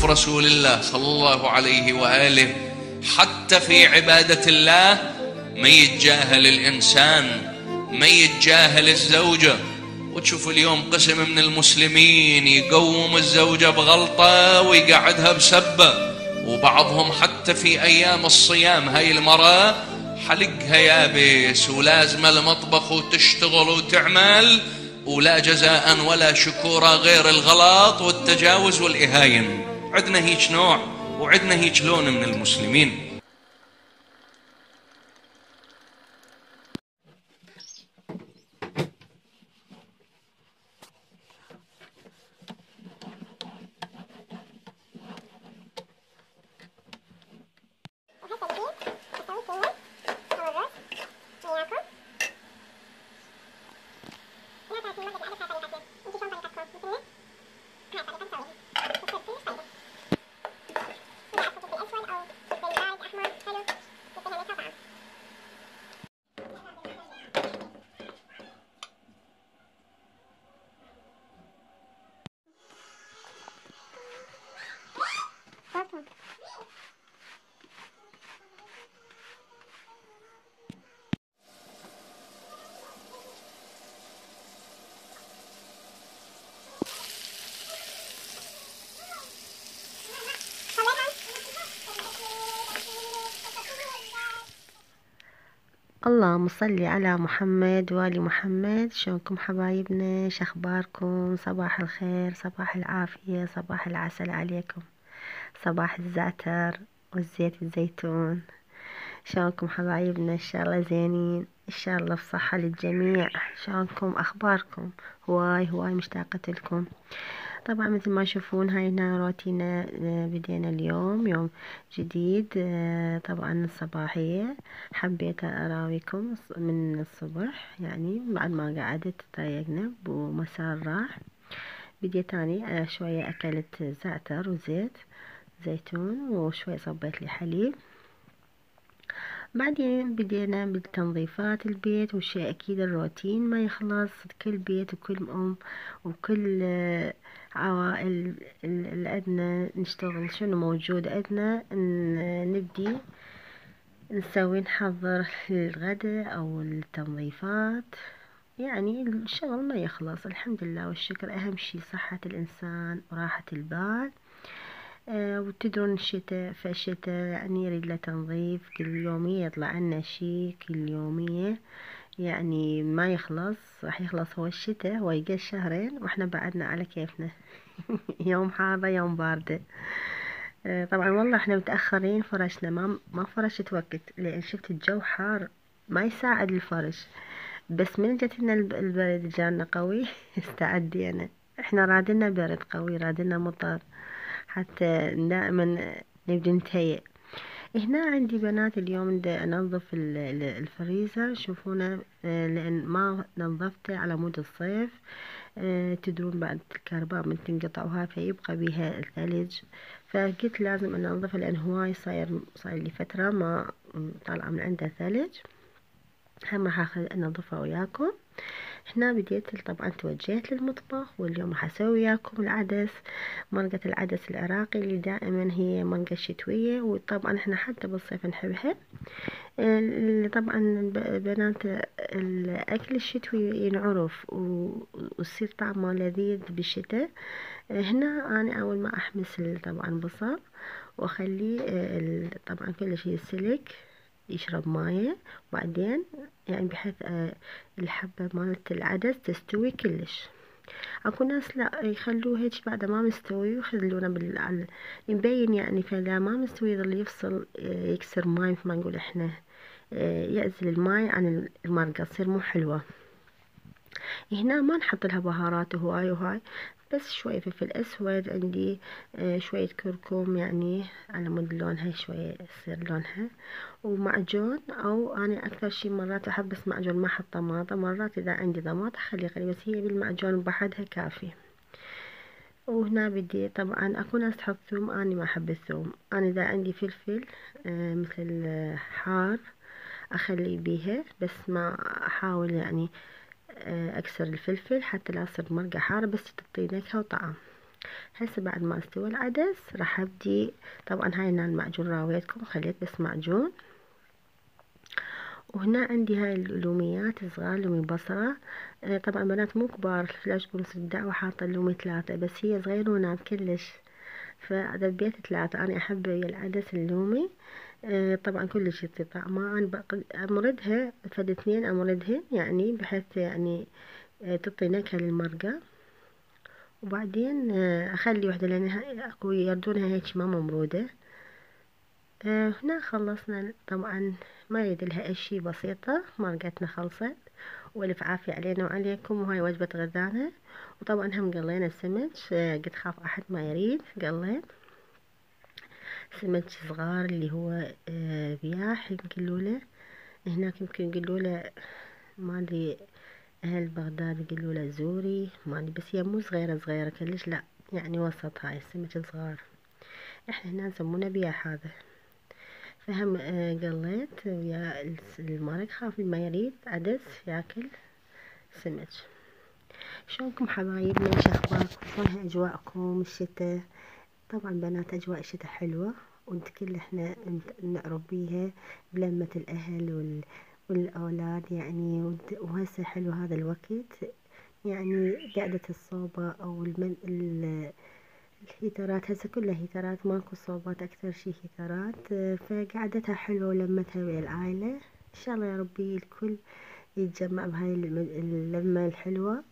رسول الله صلى الله عليه وآله حتى في عبادة الله ما يتجاهل الإنسان، ما يتجاهل الزوجة. وتشوف اليوم قسم من المسلمين يقوم الزوجة بغلطة ويقعدها بسبة، وبعضهم حتى في أيام الصيام هاي المرأة حلقها يابس ولازمة المطبخ وتشتغل وتعمل، ولا جزاء ولا شكورا غير الغلط والتجاوز والإهاين. عندنا هيك نوع وعندنا هيك لون من المسلمين. اللهم صل على محمد وآل محمد. شلونكم حبايبنا؟ شخباركم؟ صباح الخير، صباح العافية، صباح العسل عليكم، صباح الزعتر والزيت الزيتون. شلونكم حبايبنا؟ ان شاء الله زينين، ان شاء الله بصحة للجميع. شلونكم؟ اخباركم؟ هواي مشتاقة لكم. طبعا مثل ما تشوفون هاي روتينا، بدينا اليوم يوم جديد. طبعا الصباحية حبيت اراويكم من الصبح، يعني بعد ما قعدت تضايقنا بمسار راح. بديت اني شوية اكلت زعتر وزيت زيتون، وشوي صبيت لي حليب. بعدين بدينا بالتنظيفات البيت، والشيء اكيد الروتين ما يخلص. كل بيت وكل ام وكل عوائل اللي عندنا نشتغل شنو موجود عندنا، نبدي نسوي نحضر الغداء او التنظيفات. يعني الشغل ما يخلص، الحمد لله والشكر. اهم شي صحة الانسان وراحة البال. وتدرون الشتاء، فالشتاء يعني يريد له تنظيف كل يومية، يطلع عنا شي كل يومية، يعني ما يخلص. راح يخلص هو الشتاء، هو يقل شهرين واحنا بعدنا على كيفنا. يوم حارة يوم باردة. طبعا والله احنا متأخرين فرشنا، ما فرشت وقت لان شفت الجو حار ما يساعد الفرش. بس من جت لنا البرد جانا قوي استعدينا. احنا رادنا برد قوي، رادنا مطر، حتى دائما نبدي نتهيأ. هنا عندي بنات اليوم دا انظف الفريزر، شوفونا لان ما نظفته على مود الصيف. تدرون بعد الكهرباء من تنقطع وهاي فيبقى بيها الثلج، فقلت لازم انظفه لان هواي صاير لي فترة ما طالعة من عنده ثلج. هم راح انظفها وياكم. هنا بديت طبعا توجهت للمطبخ، واليوم راح اسوي وياكم العدس، مرقة العدس العراقي اللي دائما هي مرقة شتوية، وطبعا احنا حتى بالصيف نحبها. طبعا بنات الاكل الشتوي ينعرف ويصير طعمه لذيذ بالشتاء. هنا انا اول ما احمس طبعا بصل واخليه طبعا كل شيء سلك يشرب مايه، وبعدين يعني بحيث الحبة مالت العدس تستوي كلش. اكو ناس لا يخلوه هيك بعد ما مستوي ويخلونه يبين يعني، فلا ما مستوي يظل يفصل، يكسر ماي مثل ما نقول احنا، يعزل الماي عن المرقة تصير مو حلوة. هنا ما نحط لها بهارات وهاي وهاي، بس شوية فلفل اسود عندي، شوية كركم يعني على مود لونها شوية يصير لونها، ومعجون. او انا اكثر شي مرات احب بس معجون ما احط طماطة، مرات اذا عندي طماطة اخلي قليل، بس هي بالمعجون بحدها كافي. وهنا بدي طبعا اكو ناس تحط ثوم، اني ما احب الثوم. انا اذا عندي فلفل مثل حار اخلي بيها، بس ما احاول يعني اكسر الفلفل حتى لا تصير مرقة حارة، بس تعطي نكهة وطعم. هسه بعد ما استوى العدس راح ابدي. طبعا هاي هنا المعجون راويتكم، خليت بس معجون. وهنا عندي هاي اللوميات صغار، لومي بصرة. طبعا بنات مو كبار، لا تقولوا الدعوة حاطة اللومي 3 بس، هي صغيرونات كلش، فعدد 3. انا احب العدس اللومي. طبعا كلش يعطي طعمه. انا امردها فد 2 امردهن يعني بحيث يعني تعطي نكهة للمرقة. وبعدين اخلي وحدة لان اكو يردونها هيك ما ممرودة. هنا خلصنا. طبعا ما يريد لها اشي، بسيطة، مرقتنا خلصت. والف عافية علينا وعليكم. وهاي وجبة غدانا. وطبعا هم قلينا السمك، قد خاف احد ما يريد، قليت سمك صغار اللي هو بياح يقولوله هناك، يمكن يقولوله ما ادري، اهل بغداد يقولوله زوري ما ادري، بس هي مو صغيرة صغيرة كلش، لا يعني وسط. هاي السمك صغار، احنا هنا نسمونه بياح هذا. فهم قليت ويا المرق، خاف ما يريد عدس ياكل سمك. شلونكم حبايبنا؟ شخباركم؟ شلون اجواءكم الشتاء؟ طبعا بنات اجواء الشتاء حلوة، وانت كل احنا نعرف بيها بلمة الاهل والاولاد يعني. وهسه حلو هذا الوقت يعني، قعدة الصوبة او الهيترات. هسه كلها هيترات، ماكو صوبات، اكثر شي هيترات. فقعدتها حلوة ولمتها ويا العائلة. ان شاء الله يا ربي الكل يتجمع بهاي اللمة الحلوة،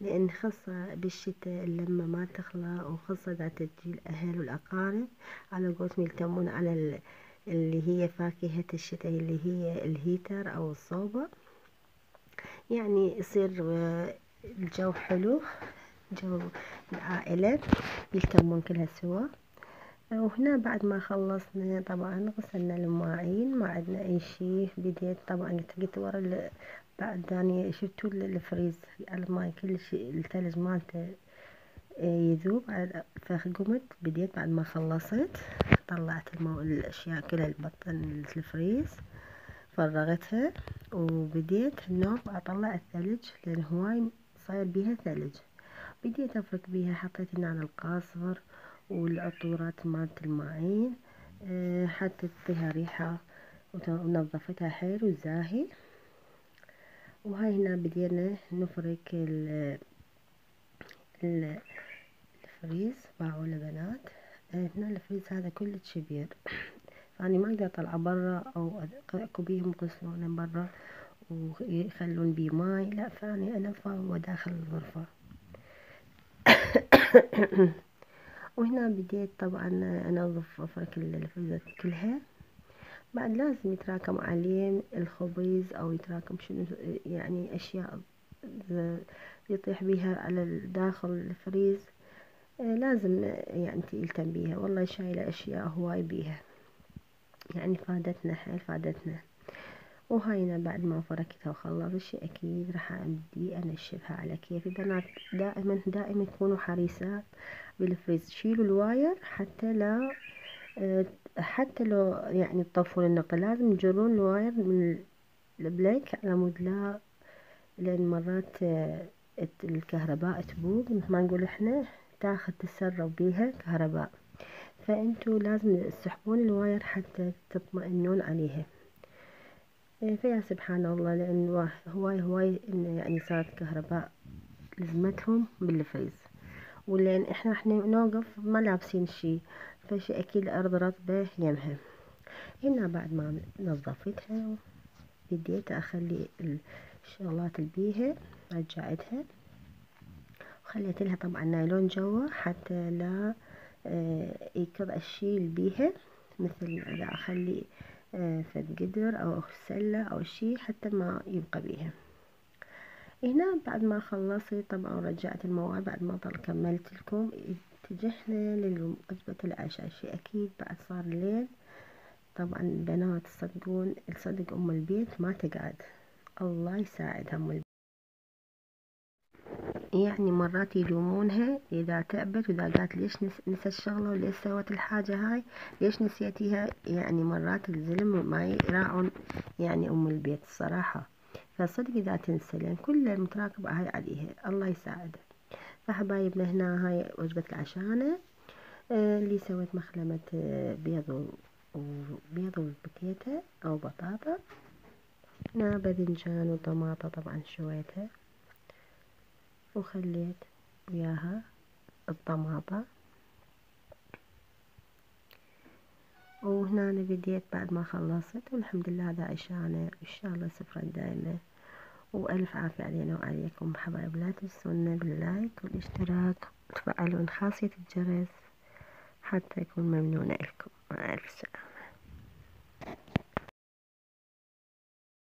لان خاصة بالشتاء اللمة ما تخلى، وخاصة اذا تجي الاهل والاقارب على قولتهم يلتمون على اللي هي فاكهة الشتاء اللي هي الهيتر او الصوبة. يعني يصير الجو حلو، جو العائلة يلتمون كلها سوا. وهنا بعد ما خلصنا طبعا غسلنا المواعين، ما عندنا اي شي. بديت طبعا قلت ورا بعد ثاني شفتوا الفريز الماي كلش الثلج مالته يذوب. فقمت بديت بعد ما خلصت، طلعت الاشياء كلها البطن الفريز، فرغتها. وبديت النوم اطلع الثلج لان هواي صاير بيها ثلج. بديت افرك بيها، حطيت هنا القاصر والعطورات مالت الماعين حتى تعطيها ريحة، ونظفتها حيل وزاهي. وهاي هنا بدينا نفرك الفريز. باعوا بنات هنا الفريز هذا كلش كبير، فاني ما اقدر اطلعه برا او اكو بيهم يغسلونه برا ويخلون بيه ماي، لا فاني انفه وداخل الغرفة. وهنا بديت طبعا انظف افرك الفريزات كلها. بعد لازم يتراكم عليه الخبز او يتراكم شنو يعني اشياء يطيح بيها على داخل الفريز. لازم يعني يلتم بيها. والله شايلة اشياء هواي بيها يعني، فادتنا حيل فادتنا. وهاينا بعد ما فركتها وخلصت الشي اكيد راح ابدي انشفها على كيفي. بنات دائما دائما تكونوا حريصات بالفريز، شيلوا الواير حتى لا حتى لو يعني تطفون النقطة، لازم تجرون الواير من البليك على مود لا، لان مرات الكهرباء تبوق مثل ما نقول احنا، تاخذ تسرب بيها كهرباء. فانتوا لازم تسحبون الواير حتى تطمئنون عليها. فيا سبحان الله، لان هواي إن يعني صارت كهرباء لزمتهم بالفريز، ولان احنا نوقف ما لابسين شي، فشي اكيد الارض رطبة يمها. هنا بعد ما نظفتها بديت اخلي الشغلات اللي بيها رجعتها، وخليت لها طبعا نايلون جوا حتى لا يكر الشي اللي بيها، مثل اذا اخلي فد قدر او سلة او شي حتى ما يبقى بيها. هنا بعد ما خلصت طبعا رجعت المواد بعد ما كملت لكم. اتجهنا لوجبة العشاء. شي اكيد بعد صار الليل. طبعا بنات تصدقون تصدق ام البيت ما تقعد، الله يساعدها ام البيت. يعني مرات يلومونها اذا تعبت واذا قالت ليش نسى الشغلة وليش سوت الحاجة هاي، ليش نسيتيها. يعني مرات الزلم ما يراعون يعني ام البيت الصراحة. فصدق اذا تنسى لان كل المتراكب هاي عليها، الله يساعدها. فحبايبنا هنا هاي وجبة العشانة اللي سويت مخلمة بيض وبتيتة أو بطاطا. هنا باذنجان وطماطة طبعا شويتها وخليت وياها الطماطة. وهنا أنا بديت بعد ما خلصت، والحمد لله هذا عشانة وإن شاء الله سفرة دائمة، وألف عافية علينا وعليكم حبايب. لا تنسونا باللايك والاشتراك وتفعلون خاصية الجرس حتى يكون ممنونة لكم. مع ألف سلامة.